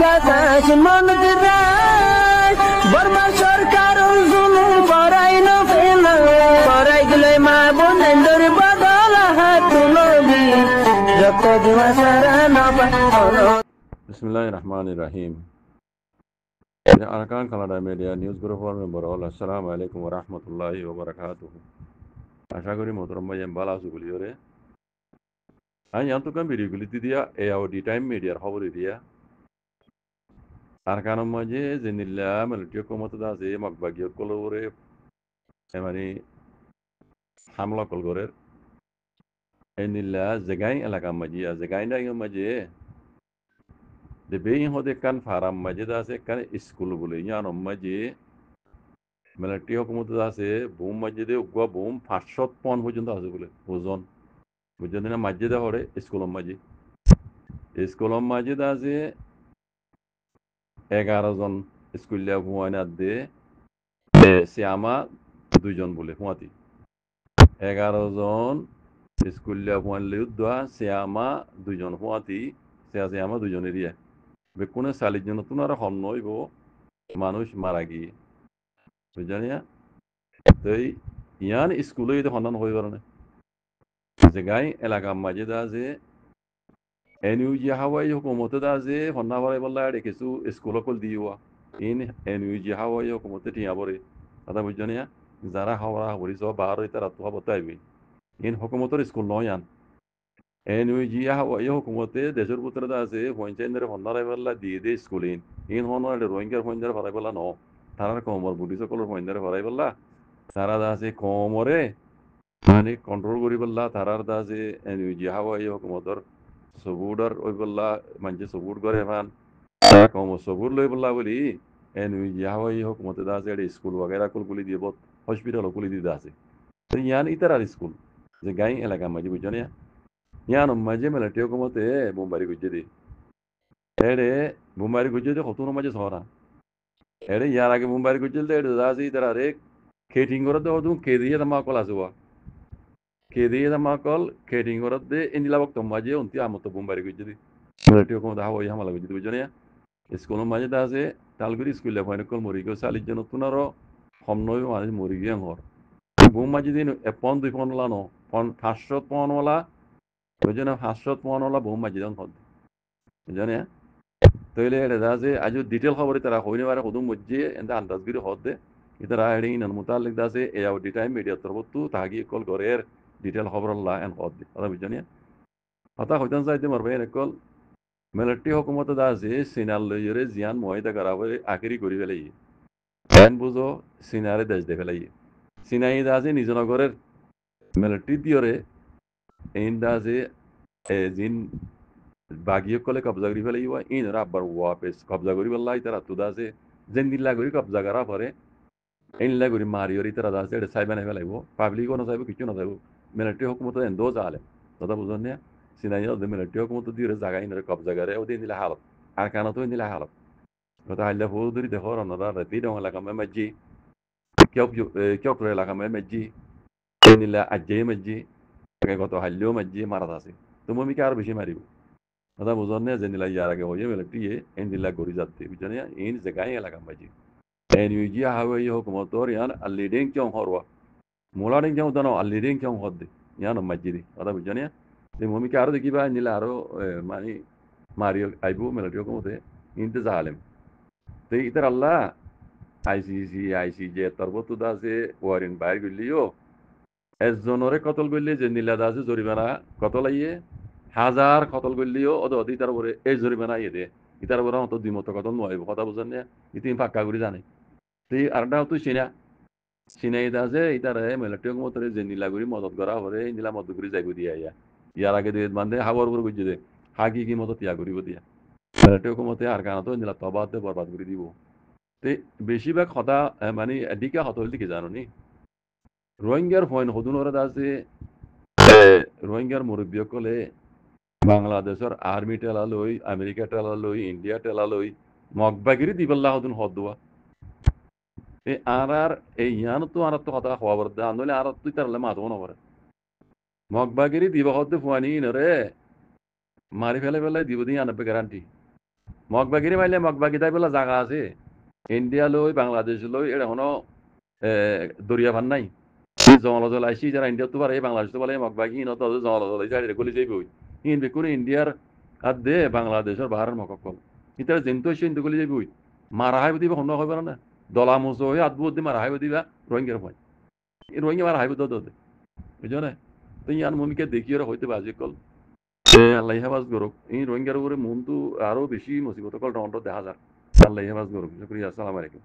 বাতাস মন দিরাই বর্মা সরকার জুলুম করাই না ফেলা করাই গেলে মা বোনেদের বদল হাত তুলবি যত দিবা সারা না পালো। বিসমিল্লাহির রহমানির রহিম। আরকান কানাডা মিডিয়া নিউজ গ্রুপের মেম্বার হল আসসালামু আলাইকুম ওয়া রাহমাতুল্লাহি ওয়া বারাকাতুহু। আশা করি মোহতরম ভাই ভালো আছো বলি ওরে আমি আন্তকাম ভিডিওগুলি দিয়া এ আউডি টাইম মিডিয়ার খবর দিয়া আরকানের মাঝে যে নিল্লা মিলিটারি ক্ষমতা আছে মগবাগিয় কলরে মানে হামলা কল করে এই নিল্লা জেগাই এলাকার মাঝে জেগাই নাই মাঝে de beyin hode kan faram maje da se kan school bole yan maje military hukumat da se boom maje de gwa boom 500 পন পর্যন্ত আছে বলে ওজন বুঝছেন না মাঝে দা হরে স্কুল মাঝে দা আছে 11 জন স্কুলিয়া ভুয়ানা দে শ্যামা দুইজন বলে হুয়াতি 11 জন স্কুলিয়া ভুয়ান লিউদা শ্যামা দুইজন হুয়াতি শ্যামা দুইজন এরিয়া বেকুনে সালির জন্য তোনারা হম নইব মানুষ মারা গিয়ে বুঝলেন তো ইয়ান স্কুলে যদি সন্ধান হয়ে পারে যে গাই এলাকা মাঝে দা যে এনইউজি হাওয়াই হুকুমতে দা যে সন্না বাড়াই বললা কিছু স্কুল কল দিওয়া ইন এনইউজি হাওয়াই হুকুমতে টিয়া পরে কথা বুঝলেন যারা হাওড়া হরি সব বার তারা তো হবতে আইবি ইন হুকুমতের স্কুল নয় আন এনইউজি হাওয়াই হুকুমতে দেশের ভিতরে দা আছে পঞ্চায়েতের সন্না বাড়াই দিয়ে দে স্কুল ইন হন রোহিঙ্গার ফঞ্জার ভরাই বললা ন তারা কমর বুদ্ধি সকলের ফঞ্জারে ভরাই বললা তারা দা আছে কমরে মানে কন্ট্রোল করি বললা তারার দা আছে এনইউজি হাওয়াই হুকুমতর সবুডর ওই বললা মানে সবুড করে এমান কম সবুড লই বললা বলি এনইউজি হাওয়াই হুকুমতে দা আছে স্কুল वगैरह কুল গুলি দিয়ে বত হসপিটাল কুলি দিয়ে আছে ইয়ান ইতার স্কুল যে গাই এলাকা মাঝে বুঝছেন ইয়ান মাঝে মিলিটারি হুকুমতে বোমবারি গুজে দি এড়ে বোমবারি গুজে দি কত মাঝে সরা এড়ে ইয়ার আগে বোমবারি গুজে দে এড়ে দাসি ইতার আরে খেটিং করে তো তুম খেদিয়ে তমা কল আসুয়া খেদিয়ে তমা কল খেটিং করে দে ইন্দিলা বক্ত মাঝে উনতি আমতো বোমবারি গুজে দি মিলিটারি হুকুমতে হাওয়াই হামলা গুজে দি বুঝছেন স্কুল মাঝে দা আছে তালগুড়ি স্কুল লেফাইন কল মরি গো সালির জন্য তুনারো সমনয় মানুষ মরি গিয়ে ঘর বোম মাঝে দিন পন দুই পন ওলা ন পন 500 পন ওলা বুঝছেন 500 পন ওলা বোম মাঝে দেন হদ বুঝছেন তইলে এটা দা আছে আজ ডিটেল খবর তারা হইনে পারে কদম মজ্জে এন্ড আন্দাজগিরি হদ দে ইতারা হেডিং নন মুতালিক দা আছে এ আউডি টাইম মিডিয়া তরবতু তাগি কল গরের ডিটেল খবর আল্লাহ এন্ড হদ দে কথা বুঝছেন কথা হইতান চাইতে মারবে এনে কল মিলিটারি হুকুমত দা আছে সিনাল লইরে জিয়ান মহিদা করাবে আখেরি করি ফেলাই এন বুঝো সিনারে দেশ দে ফেলাই সিনাই দা আছে নিজ নগরের মিলিটারি দিয়রে এই দা আছে জিন বাগিয়ে কলে কবজা করি ফেলাই ইন রাব্বার ওয়াপেস কবজা করি বললাই তারা তুদা আছে যেন দিল্লা করি কবজা করা পরে এইলা করি মারিয়রি তারা আছে এটা সাইবা নাই ফেলাইব পাবলিকও না চাইব কিছু না চাইব মিলিটারি হুকুমত এন্দো জালে কথা বুঝলেন না সিনাই মিলিটারি হুকুমত দিয়ে জায়গা ইনরে কবজা করে ওদের দিলে হালত আর কানত দিলে হালত কথা হাইলা ফুদুরি দেখো রনরা রাতি দং এলাকা মাঝি কেউ করে এলাকা মাঝি নিলা আজ্জে মাঝি গত হাইলেও মাঝি মারাত আছে তুমি মিকে আর বেশি মারিব কথা বুঝন না যে নিলা ইয়ার আগে হয়ে মিলিটারি এই নিলা গড়ি যাচ্ছে বুঝছেন এই জায়গায় এলাকা মাঝি এনইউজি হাওয়াই হুকুমতর ইয়ান লিডিং চং হরওয়া মোলাডিং চং দানো লিডিং চং হদ ইয়ান মাঝি কথা বুঝছেন যে মমিকে আরো দেখিবা নিলা আরো মানে মারিও আইবো মিলিটারি হুকুমতে ইনতে জাহালেম তো ইতার আল্লাহ আইসিজে তরবতু দাসে ওয়ারিন বাইর গলিও একজনরে কতল গলি যে নীলা দাসে জরিমানা কতল আইয়ে 1000 কতল গলিও অদ অদি তার পরে এই জরিমানা আইয়ে দে ইতার পরে অত দ্বিমত কতল নয় কথা বুঝেন না ইতিম ফাক্কা করি জানে তুই আরটা তুই সিনাই দাসে ইতারে মিলিটারি হুকুমতরে যে নীলা করি মদত করা পরে নীলা মদত করি যাইব দিয়া ইয়ার আগে দিয়ে বান্ধে হাবর উপর বুঝে দে হাকি কি মতো ত্যাগ করিব দিয়া মিলিটারি হুকুমতে আর কারণত নীলা তবাতে বরবাদ করে দিব বেশিরভাগ কথা মানে এদিকে হত হইলে কি জানো নি রোহিঙ্গার ফয়েন হদুনরে আছে রোহিঙ্গার মুরব্বী কলে বাংলাদেশের আর্মি টেলা লই আমেরিকা টেলা লই ইন্ডিয়া টেলা লই মগবাগিরি দিবল্লা হদুন হদ দোয়া আর এই ইয়ান তো আর তো কথা খবর দে আন্দোলন আর তুই তারলে মাতব না করে মগবাগিরি দিব হদ ফুয়ানি নরে মারি ফেলে ফেলে দিব দিই আনবে গ্যারান্টি মগবাগিরি মাইলে মগবাগি তাই বলে জায়গা আছে ইন্ডিয়া লই বাংলাদেশ লই এটা কোনো দরিয়া ভান নাই জল আইসি যারা ইন্ডিয়া তো পারে বাংলাদেশ তো বলে মগবাগি ন তো জল যাই গলি যাইব ইন বেকুন ইন্ডিয়ার আর দে বাংলাদেশের বাহারের মককল ইতার জেন্তু এসে ইন্দু গলি যাইব মারা হাইব দিবা হন্য হইব না দলা মুজো হয়ে আদবুত দি মারা হাইব দিবা রোহিঙ্গার ভয় রোহিঙ্গা মারা হাইব দে বুঝছো না তো ইয়ান মমিকে দেখি ওরা হইতে বাজি কল আল্লাহ হেফাজ করুক এই রোহিঙ্গার উপরে মন তো আরো বেশি মুসিবত কল দেখা যাক আল্লাহ হেফাজ করুক শুক্রিয়া আসসালামু আলাইকুম